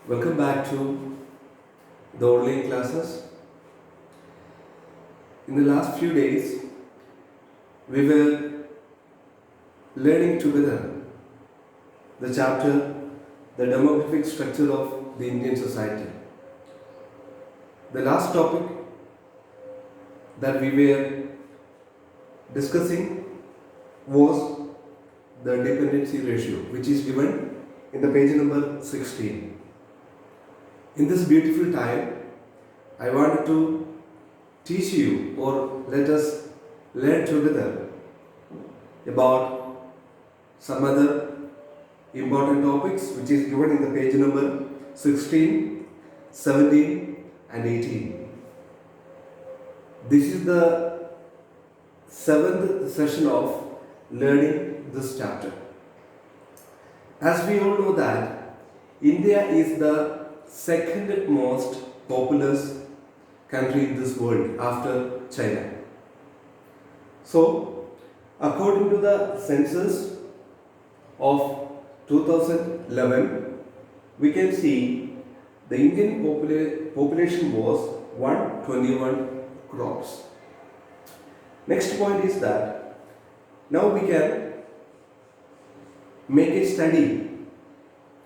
Welcome back to the online classes. In the last few days, we were learning together the chapter The Demographic Structure of the Indian Society. The last topic that we were discussing was the dependency ratio, which is given in the page number 16. In this beautiful time, I wanted to teach you or let us learn together about some other important topics which is given in the page number 16, 17 and 18. This is the 7th session of learning this chapter. As we all know that India is the second most populous country in this world after China. So, according to the census of 2011, we can see the Indian population was 121 crores. Next point is that now we can make a study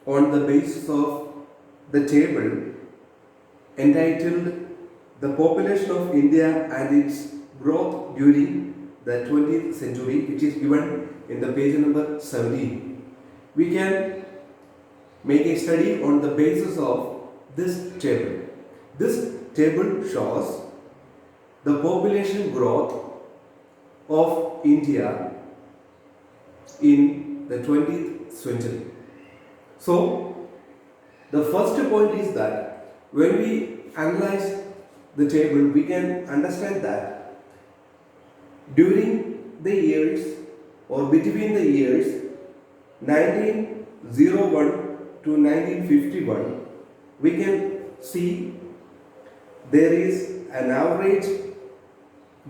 on the basis of the table entitled The Population of India and its Growth During the 20th Century, which is given in the page number 17. We can make a study on the basis of this table. This table shows the population growth of India in the 20th century. So, the first point is that when we analyze the table, we can understand that during the years or between the years 1901 to 1951, we can see there is an average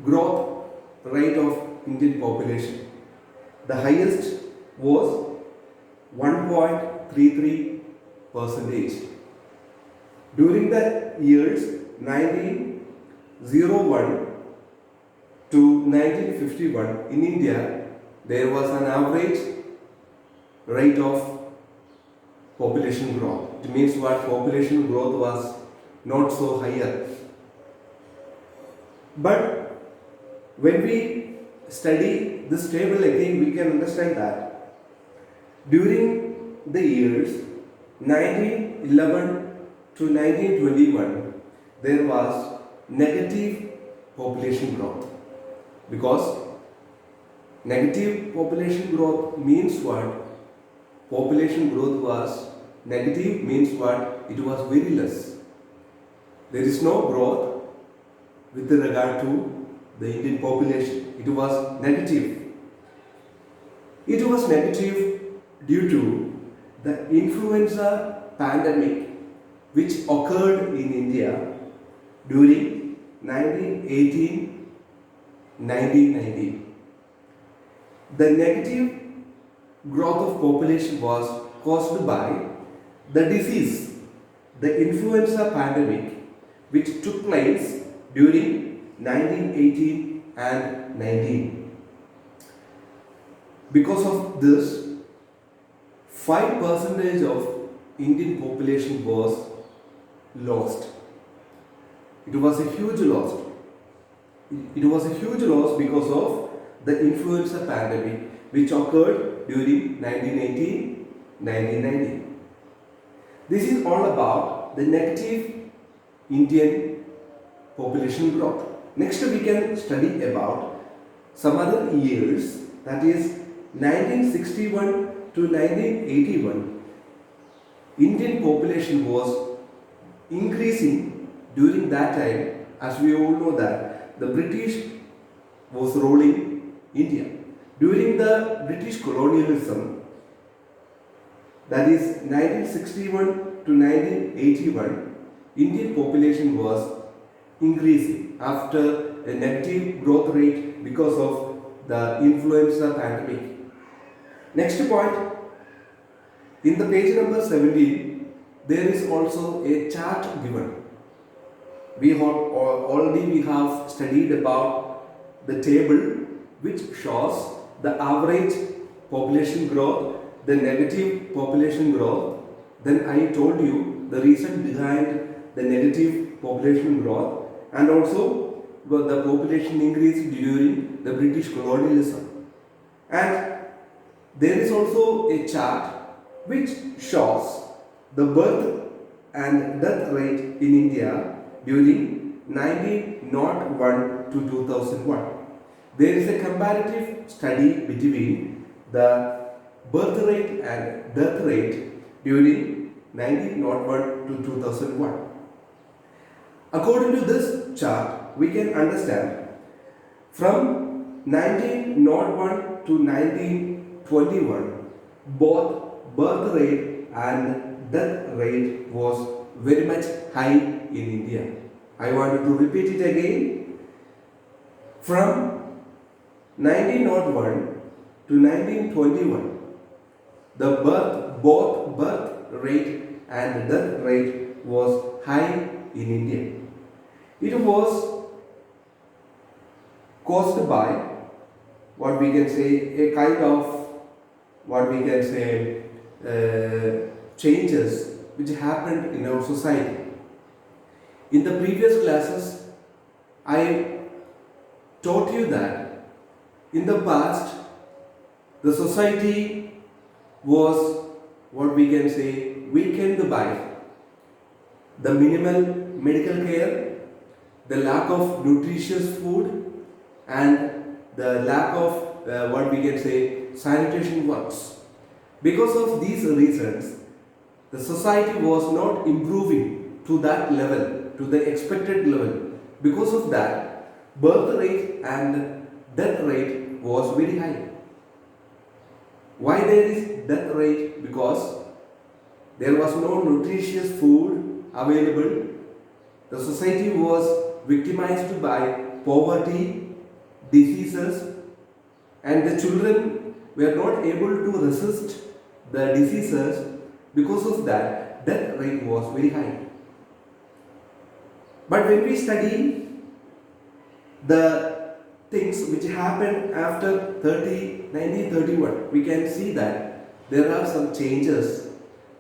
growth rate of Indian population. The highest was 1.33%. During the years 1901 to 1951 in India, there was an average rate of population growth. It means what? Population growth was not so higher. But when we study this table again, we can understand that during the years 1911 to 1921, there was negative population growth. Because negative population growth means what? Population growth was negative means what? It was very less. There is no growth with regard to the Indian population. It was negative. It was negative due to the influenza pandemic which occurred in India during 1918-1919. The negative growth of population was caused by the disease, the influenza pandemic which took place during 1918 and 19. Because of this, 5% of Indian population was lost. It was a huge loss. It was a huge loss because of the influenza pandemic which occurred during 1918-1919. This is all about the negative Indian population growth. Next we can study about some other years, that is 1961 to 1981. Indian population was increasing during that time. As we all know that the British was ruling India. During the British colonialism, that is 1961 to 1981, Indian population was increasing after a negative growth rate because of the influenza pandemic. Next point, in the page number 17, there is also a chart given. We have studied about the table which shows the average population growth, the negative population growth. Then I told you the reason behind the negative population growth, and also the population increase during the British colonialism. And there is also a chart which shows the birth and death rate in India during 1901 to 2001. There is a comparative study between the birth rate and death rate during 1901 to 2001. According to this chart, we can understand from 1901 to 1921, both birth rate and death rate was very much high in India. I want to repeat it again. From 1901 to 1921, both birth rate and death rate was high in India. It was caused by what we can say a kind of what we can say changes which happened in our society. In the previous classes, I taught you that in the past the society was what we can say weakened by the minimal medical care, the lack of nutritious food, and the lack of what we can say sanitation works. Because of these reasons, the society was not improving to that level, to the expected level. Because of that, birth rate and death rate was very high. Why there is death rate? Because there was no nutritious food available. The society was victimized by poverty, diseases, and the children were not able to resist the diseases. Because of that, death rate was very high. But when we study the things which happened after 1931, we can see that there are some changes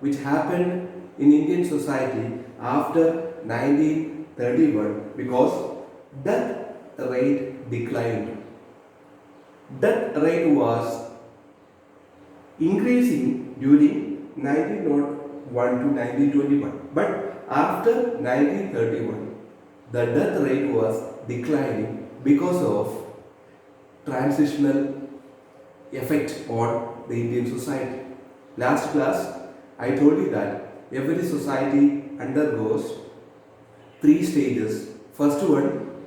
which happened in Indian society after 1931 because death rate declined. Death rate was increasing during 1901 to 1921, but after 1931 the death rate was declining because of transitional effect on the Indian society. Last class I told you that every society undergoes three stages. First one,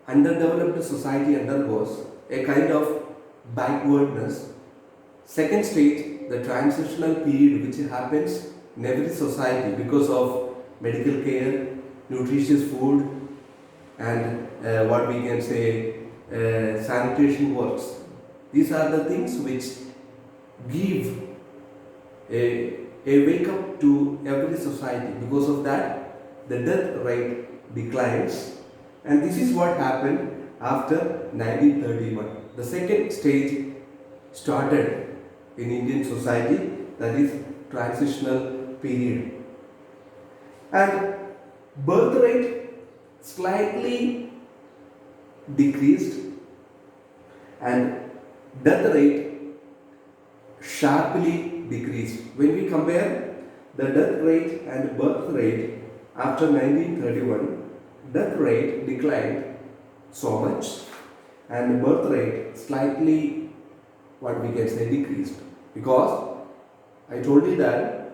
underdeveloped society undergoes a kind of backwardness. Second stage, the transitional period which happens in every society because of medical care, nutritious food, and what we can say sanitation works. These are the things which give a wake up to every society. Because of that, the death rate declines, and this is what happened after 1931. The second stage started in Indian society, that is transitional period, and birth rate slightly decreased and death rate sharply decreased. When we compare the death rate and birth rate after 1931, death rate declined so much and birth rate slightly what we can say decreased, because I told you that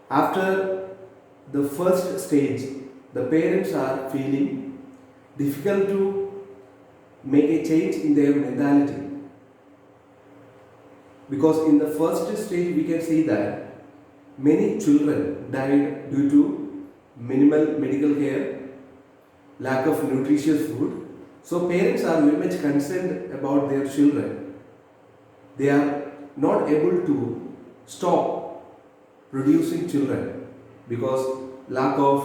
after the first stage the parents are feeling difficult to make a change in their mentality, because in the first stage we can see that many children died due to minimal medical care, lack of nutritious food. So parents are very much concerned about their children. They are not able to stop producing children because lack of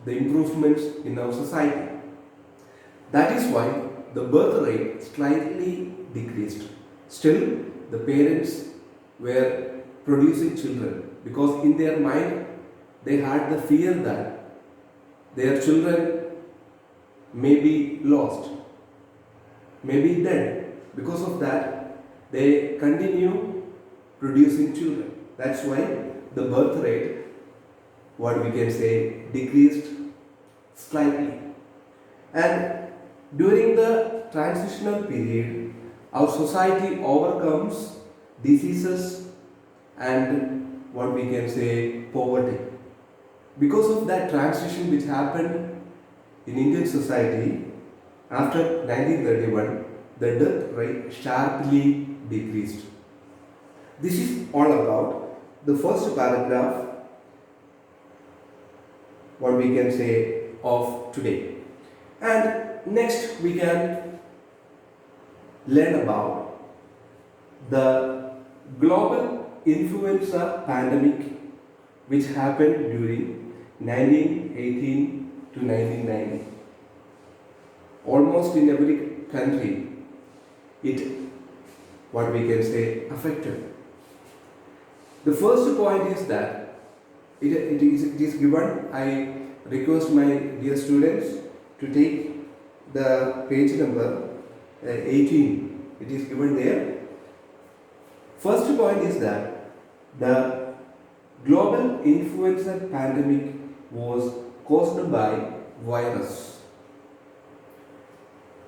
the improvements in our society. That is why the birth rate slightly decreased. Still, the parents were producing children because in their mind they had the fear that their children may be lost, may be dead. Because of that, they continue producing children. That's why the birth rate, what we can say, decreased slightly. And during the transitional period, our society overcomes diseases and what we can say poverty. Because of that transition which happened in Indian society after 1931, the death rate sharply decreased. This is all about the first paragraph, what we can say, of today. And next we can learn about the global influenza pandemic which happened during 1918 to 1990. Almost in every country it, what we can say, affected. The first point is that it is given. I request my dear students to take the page number 18. It is given there. First point is that the global influenza pandemic was caused by virus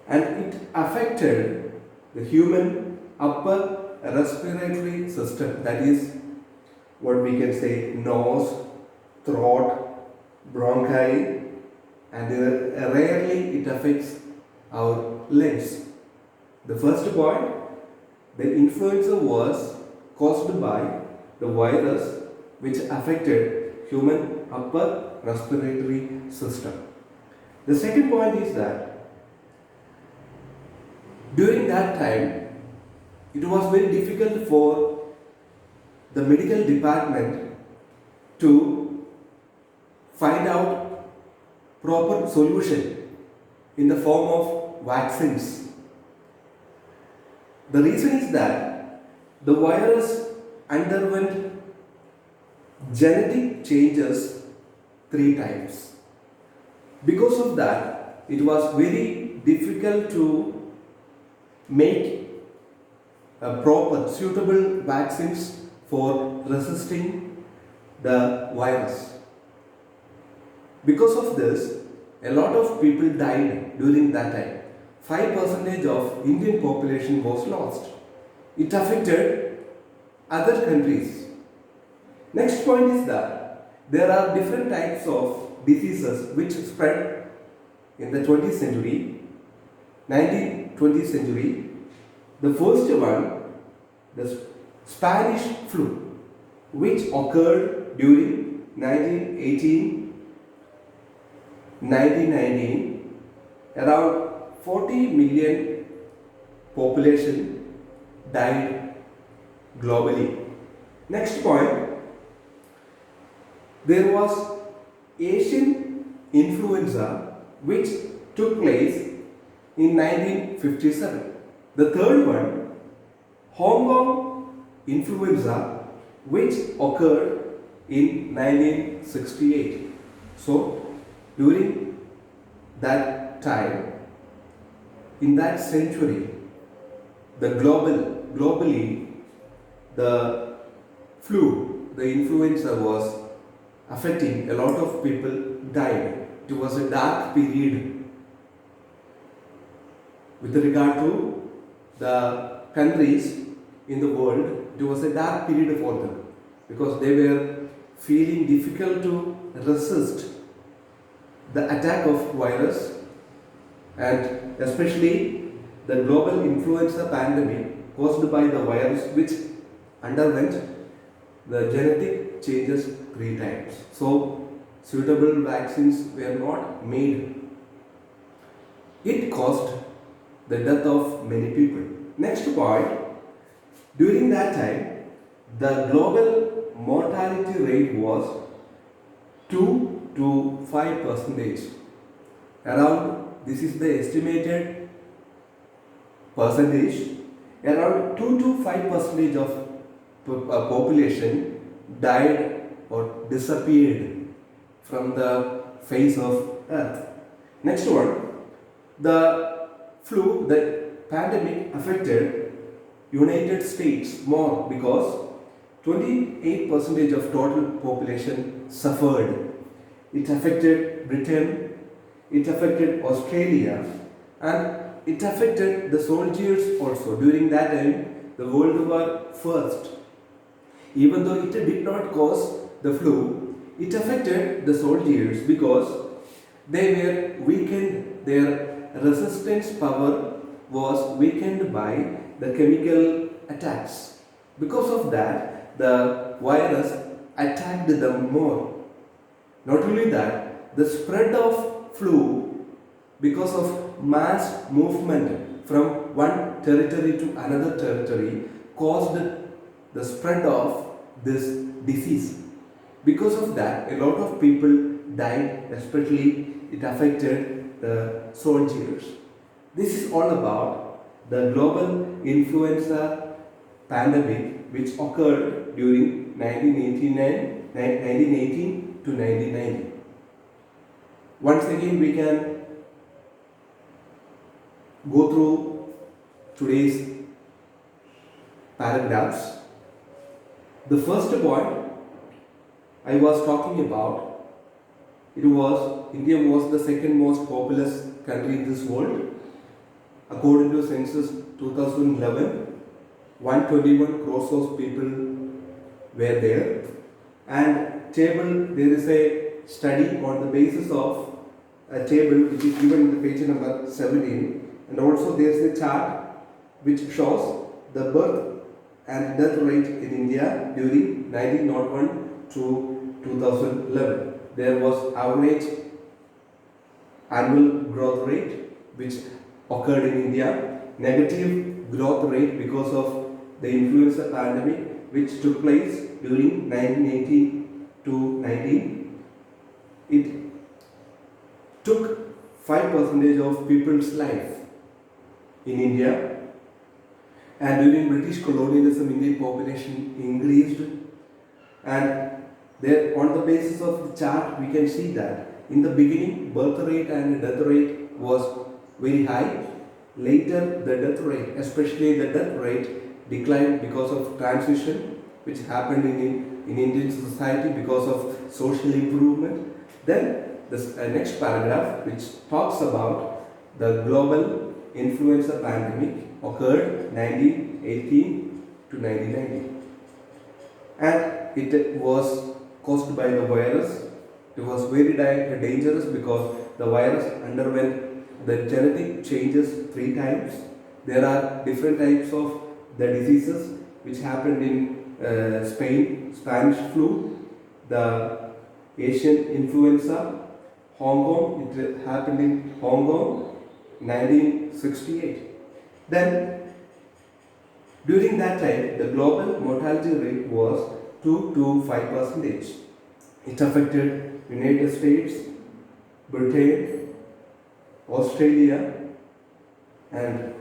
and it affected the human upper respiratory system, that is what we can say nose, throat, bronchi, and rarely it affects our lungs. The first point, the influenza was caused by the virus which affected human upper respiratory system. The second point is that during that time it was very difficult for the medical department to find out proper solution in the form of vaccines. The reason is that the virus underwent genetic changes 3 times. Because of that, it was very difficult to make proper suitable vaccines for resisting the virus. Because of this, a lot of people died during that time. 5% of Indian population was lost. It affected other countries. Next point is that there are different types of diseases which spread in the 20th century, 19th century. The first one, the Spanish flu, which occurred during 1918, 1919, around 40 million population died globally. Next point, there was Asian influenza which took place in 1957. The third one, Hong Kong influenza which occurred in 1968. So during that time, in that century, globally the flu, the influenza was affecting, a lot of people died. It was a dark period with regard to the countries in the world. It was a dark period for them because they were feeling difficult to resist the attack of virus, and especially the global influenza pandemic caused by the virus which underwent the genetic changes 3 times. So suitable vaccines were not made. It caused the death of many people. Next point, during that time, the global mortality rate was 2 to 5 percentage. Around, this is the estimated percentage, around 2 to 5 percentage of population died or disappeared from the face of earth. Next one, the flu, the pandemic affected United States more because 28 percentage of total population suffered. It affected Britain, it affected Australia, and it affected the soldiers also. During that time, the World War First, even though it did not cause the flu, it affected the soldiers because they were weakened, their resistance power was weakened by the chemical attacks. Because of that, the virus attacked them more. Not only that, the spread of flu because of mass movement from one territory to another territory caused the spread of this disease. Because of that, a lot of people died, especially it affected the soldiers. This is all about the global influenza pandemic which occurred during 1918 to 1990. Once again, we can go through today's paragraphs. The first point I was talking about, India was the second most populous country in this world. According to census 2011, 121 crores of people were there. And there is a study on the basis of a table which is given in the page number 17. And also there is a chart which shows the birth and death rate in India during 1901 to 2011. There was average annual growth rate which occurred in India, negative growth rate because of the influenza pandemic which took place during 1980 to 19. It took 5% of people's life in India, and during British colonialism, Indian population increased, and there on the basis of the chart we can see that in the beginning birth rate and death rate was very high. Later the death rate, especially the death rate, declined because of transition which happened in Indian society because of social improvement. Then this next paragraph which talks about the global influenza pandemic occurred 1918 to 1990, and it was caused by the virus. It was very dangerous because the virus underwent the genetic changes 3 times. There are different types of the diseases which happened in Spain, Spanish flu, the Asian influenza, Hong Kong. It happened in Hong Kong 1968. Then during that time the global mortality rate was 2 to 5%. It affected United States, Britain, Australia, and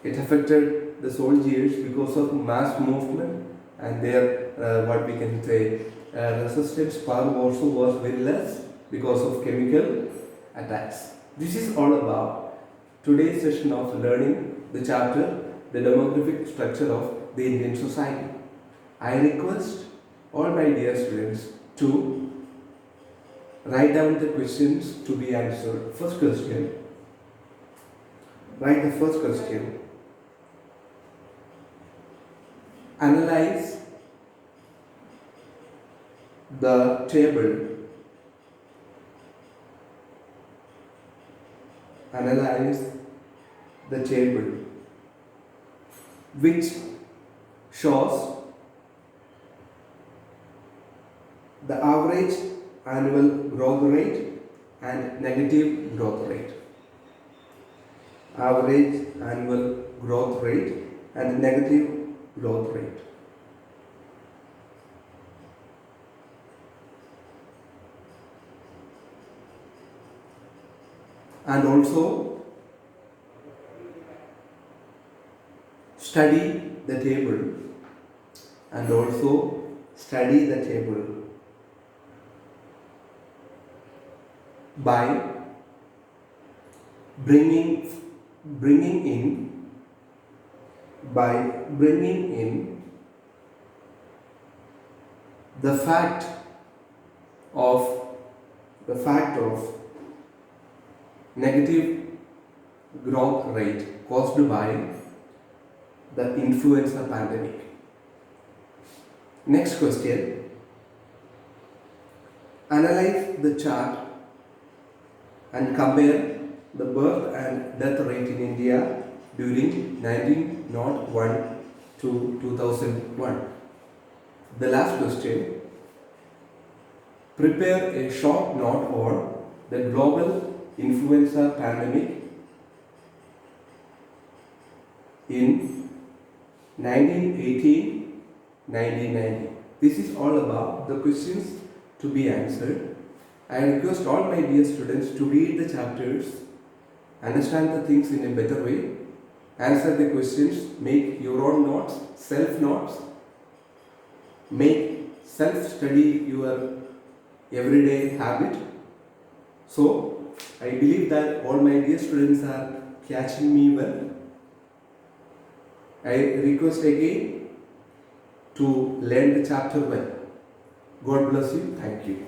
it affected the soldiers because of mass movement, and their what we can say resistance power also was very less because of chemical attacks. This is all about today's session of learning the chapter the demographic structure of the Indian society. I request all my dear students to write down the questions to be answered. First question. Write the first question. Analyze the table. Analyze the table which shows the average annual growth rate and negative growth rate. Average annual growth rate and negative growth rate. and also study the table and also study the table by bringing in the fact of negative growth rate caused by the influenza pandemic. Next question. Analyze the chart and compare the birth and death rate in India during 1901 to 2001. The last question. Prepare a short note on the global influenza pandemic in 1918-1990. This is all about the questions to be answered. I request all my dear students to read the chapters, understand the things in a better way, answer the questions, make your own notes, self-notes, make self-study your everyday habit. So, I believe that all my dear students are catching me well. I request again to learn the chapter well. God bless you. Thank you.